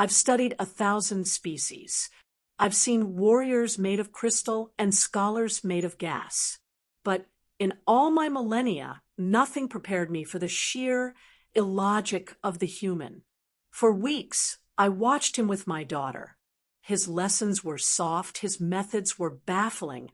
I've studied 1,000 species. I've seen warriors made of crystal and scholars made of gas. But in all my millennia, nothing prepared me for the sheer illogic of the human. For weeks, I watched him with my daughter. His lessons were soft, his methods were baffling,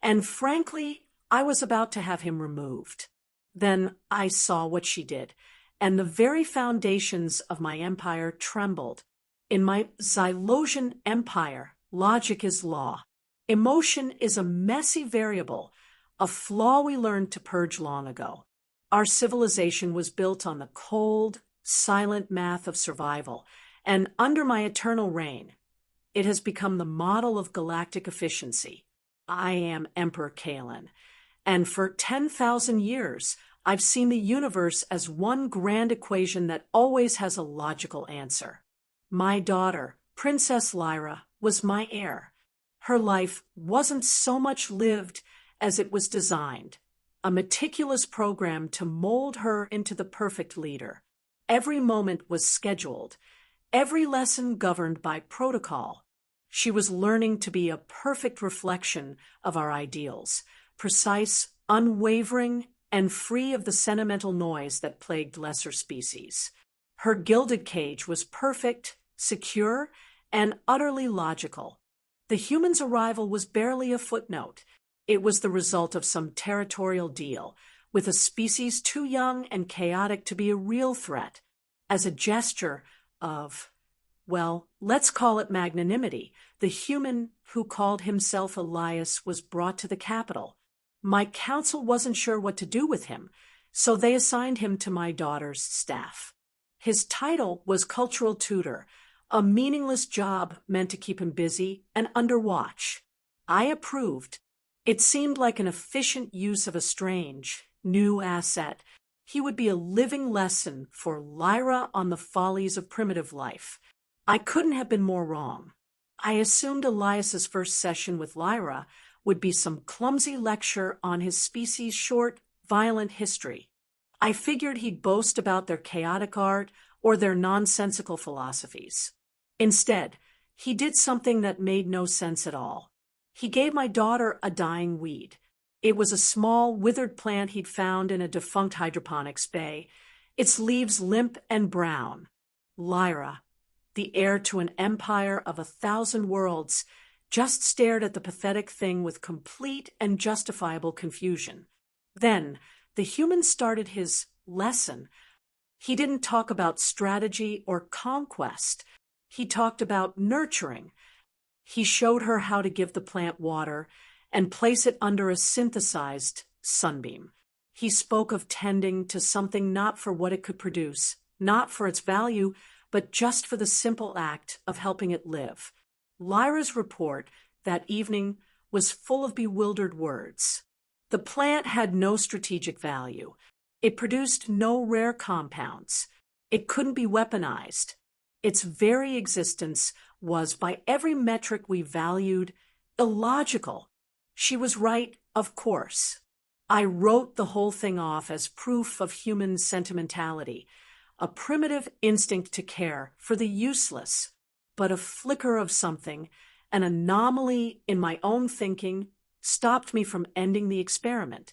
and frankly, I was about to have him removed. Then I saw what she did, and the very foundations of my empire trembled. In my Xylosian empire, logic is law. Emotion is a messy variable, a flaw we learned to purge long ago. Our civilization was built on the cold, silent math of survival, and under my eternal reign, it has become the model of galactic efficiency. I am Emperor Kalen, and for 10,000 years, I've seen the universe as one grand equation that always has a logical answer. My daughter, Princess Lyra, was my heir. Her life wasn't so much lived as it was designed, a meticulous program to mold her into the perfect leader. Every moment was scheduled, every lesson governed by protocol. She was learning to be a perfect reflection of our ideals, precise, unwavering, and free of the sentimental noise that plagued lesser species. Her gilded cage was perfect, secure, and utterly logical. The human's arrival was barely a footnote. It was the result of some territorial deal, with a species too young and chaotic to be a real threat. As a gesture of, well, let's call it magnanimity, the human who called himself Elias was brought to the capital. My council wasn't sure what to do with him, so they assigned him to my daughter's staff. His title was cultural tutor, a meaningless job meant to keep him busy and under watch. I approved. It seemed like an efficient use of a strange, new asset. He would be a living lesson for Lyra on the follies of primitive life. I couldn't have been more wrong. I assumed Elias's first session with Lyra would be some clumsy lecture on his species' short, violent history. I figured he'd boast about their chaotic art or their nonsensical philosophies. Instead, he did something that made no sense at all. He gave my daughter a dying weed. It was a small, withered plant he'd found in a defunct hydroponics bay, its leaves limp and brown. Lyra, the heir to an empire of 1,000 worlds, just stared at the pathetic thing with complete and justifiable confusion. Then, the human started his lesson. He didn't talk about strategy or conquest. He talked about nurturing. He showed her how to give the plant water and place it under a synthesized sunbeam. He spoke of tending to something not for what it could produce, not for its value, but just for the simple act of helping it live. Lyra's report that evening was full of bewildered words. The plant had no strategic value. It produced no rare compounds. It couldn't be weaponized. Its very existence was, by every metric we valued, illogical. She was right, of course. I wrote the whole thing off as proof of human sentimentality, a primitive instinct to care for the useless, but a flicker of something, an anomaly in my own thinking, stopped me from ending the experiment.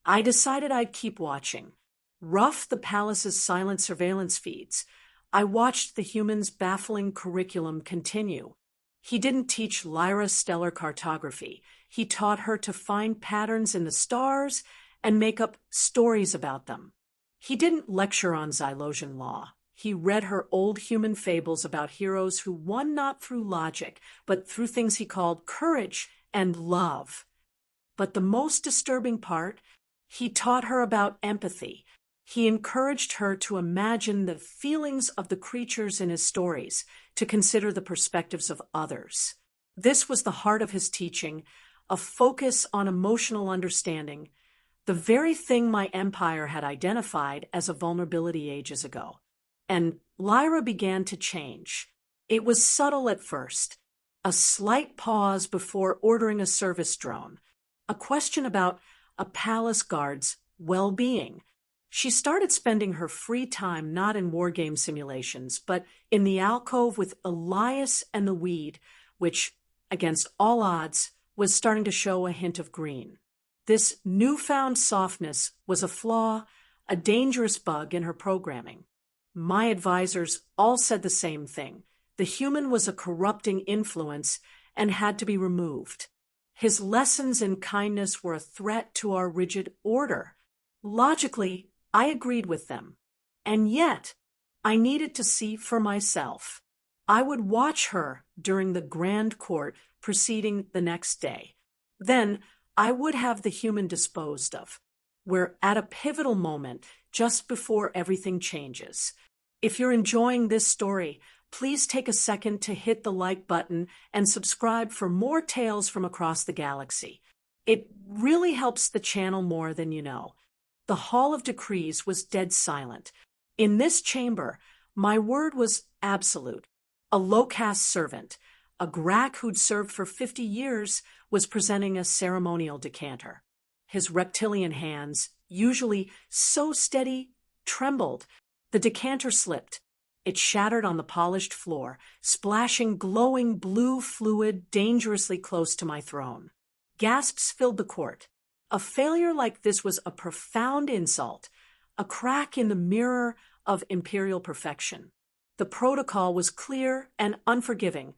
I decided I'd keep watching. Rough the palace's silent surveillance feeds, I watched the human's baffling curriculum continue. He didn't teach Lyra stellar cartography. He taught her to find patterns in the stars and make up stories about them. He didn't lecture on Xylosian law. He read her old human fables about heroes who won not through logic, but through things he called courage and love. But the most disturbing part, he taught her about empathy. He encouraged her to imagine the feelings of the creatures in his stories, to consider the perspectives of others. This was the heart of his teaching, a focus on emotional understanding, the very thing my empire had identified as a vulnerability ages ago. And Lyra began to change. It was subtle at first, a slight pause before ordering a service drone, a question about a palace guard's well-being. She started spending her free time not in wargame simulations, but in the alcove with Elias and the weed, which, against all odds, was starting to show a hint of green. This newfound softness was a flaw, a dangerous bug in her programming. My advisors all said the same thing. The human was a corrupting influence and had to be removed. His lessons in kindness were a threat to our rigid order. Logically, I agreed with them. And yet, I needed to see for myself. I would watch her during the grand court proceeding the next day. Then, I would have the human disposed of. We're at a pivotal moment just before everything changes. If you're enjoying this story, please take a second to hit the like button and subscribe for more tales from across the galaxy. It really helps the channel more than you know. The Hall of Decrees was dead silent. In this chamber, my word was absolute. A low-caste servant, a Grak who'd served for 50 years, was presenting a ceremonial decanter. His reptilian hands, usually so steady, trembled. The decanter slipped. It shattered on the polished floor, splashing glowing blue fluid dangerously close to my throne. Gasps filled the court. A failure like this was a profound insult, a crack in the mirror of imperial perfection. The protocol was clear and unforgiving,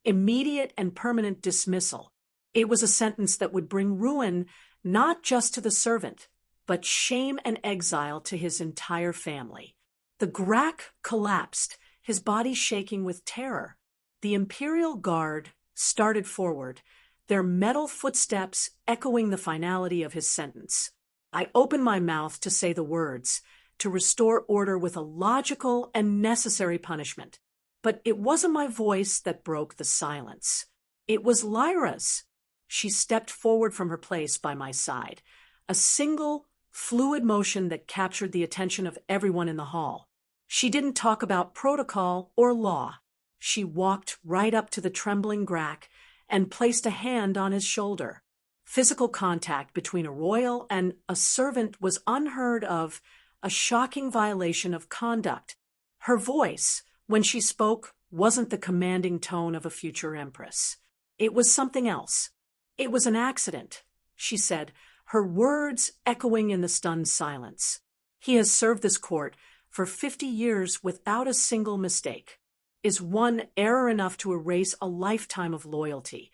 immediate and permanent dismissal. It was a sentence that would bring ruin not just to the servant, but shame and exile to his entire family. The Grak collapsed, his body shaking with terror. The Imperial Guard started forward, their metal footsteps echoing the finality of his sentence. I opened my mouth to say the words, to restore order with a logical and necessary punishment. But it wasn't my voice that broke the silence. It was Lyra's. She stepped forward from her place by my side, a single, fluid motion that captured the attention of everyone in the hall. She didn't talk about protocol or law. She walked right up to the trembling Grak and placed a hand on his shoulder. Physical contact between a royal and a servant was unheard of, a shocking violation of conduct. Her voice, when she spoke, wasn't the commanding tone of a future empress. It was something else. It was an accident, she said, her words echoing in the stunned silence. He has served this court for 50 years without a single mistake. Is one error enough to erase a lifetime of loyalty?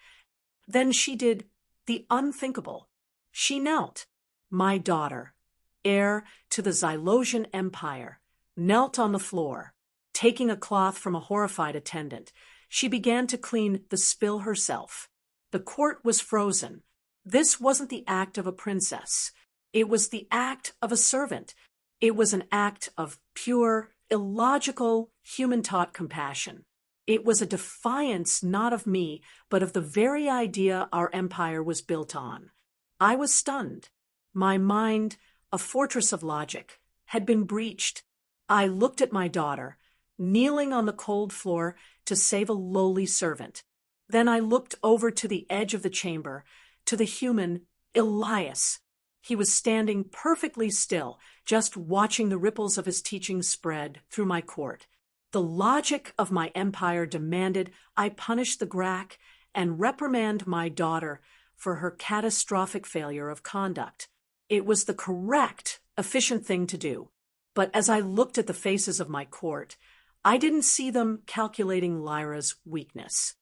Then she did the unthinkable. She knelt. My daughter, heir to the Xylosian Empire, knelt on the floor. Taking a cloth from a horrified attendant, she began to clean the spill herself. The court was frozen. This wasn't the act of a princess. It was the act of a servant. It was an act of pure, illogical, human-taught compassion. It was a defiance not of me, but of the very idea our empire was built on. I was stunned. My mind, a fortress of logic, had been breached. I looked at my daughter, kneeling on the cold floor to save a lowly servant. Then I looked over to the edge of the chamber, to the human Elias. He was standing perfectly still, just watching the ripples of his teaching spread through my court. The logic of my empire demanded I punish the Grak and reprimand my daughter for her catastrophic failure of conduct. It was the correct, efficient thing to do. But as I looked at the faces of my court, I didn't see them calculating Lyra's weakness.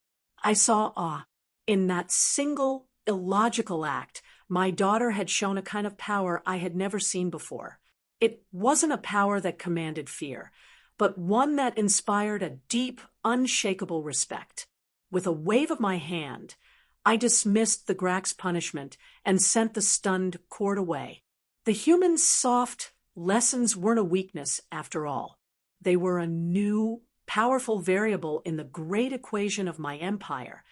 I saw awe. In that single, illogical act, my daughter had shown a kind of power I had never seen before. It wasn't a power that commanded fear, but one that inspired a deep, unshakable respect. With a wave of my hand, I dismissed the Grak's punishment and sent the stunned court away. The human's soft lessons weren't a weakness, after all. They were a new, powerful variable in the great equation of my empire,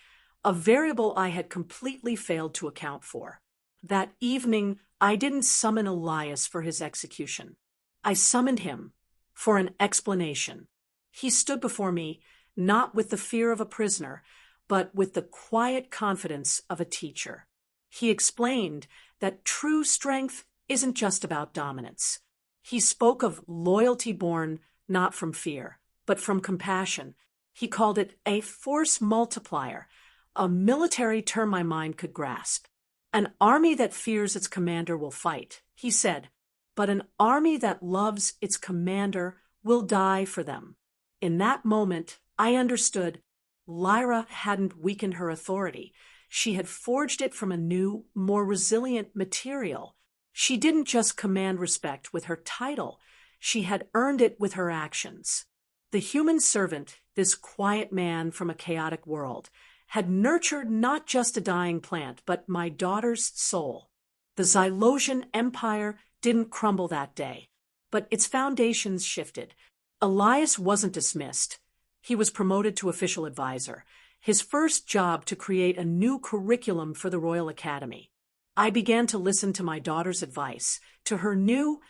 a variable I had completely failed to account for. That evening, I didn't summon Elias for his execution. I summoned him for an explanation. He stood before me, not with the fear of a prisoner, but with the quiet confidence of a teacher. He explained that true strength isn't just about dominance. He spoke of loyalty born not from fear, but from compassion. He called it a force multiplier, a military term my mind could grasp. An army that fears its commander will fight, he said, but an army that loves its commander will die for them. In that moment, I understood Lyra hadn't weakened her authority. She had forged it from a new, more resilient material. She didn't just command respect with her title. She had earned it with her actions. The human servant, this quiet man from a chaotic world, had nurtured not just a dying plant, but my daughter's soul. The Xylosian Empire didn't crumble that day, but its foundations shifted. Elias wasn't dismissed. He was promoted to official advisor, his first job to create a new curriculum for the Royal Academy. I began to listen to my daughter's advice, to her new,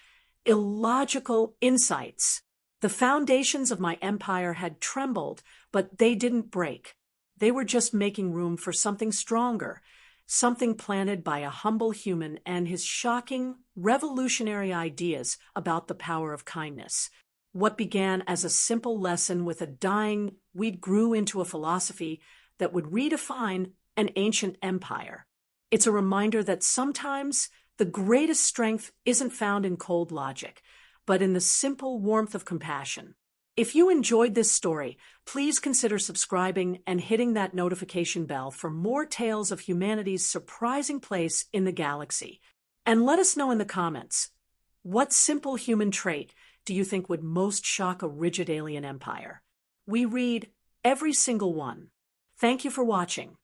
illogical insights. The foundations of my empire had trembled, but they didn't break. They were just making room for something stronger, something planted by a humble human and his shocking, revolutionary ideas about the power of kindness. What began as a simple lesson with a dying weed grew into a philosophy that would redefine an ancient empire. It's a reminder that sometimes the greatest strength isn't found in cold logic, but in the simple warmth of compassion. If you enjoyed this story, please consider subscribing and hitting that notification bell for more tales of humanity's surprising place in the galaxy. And let us know in the comments, what simple human trait do you think would most shock a rigid alien empire? We read every single one. Thank you for watching.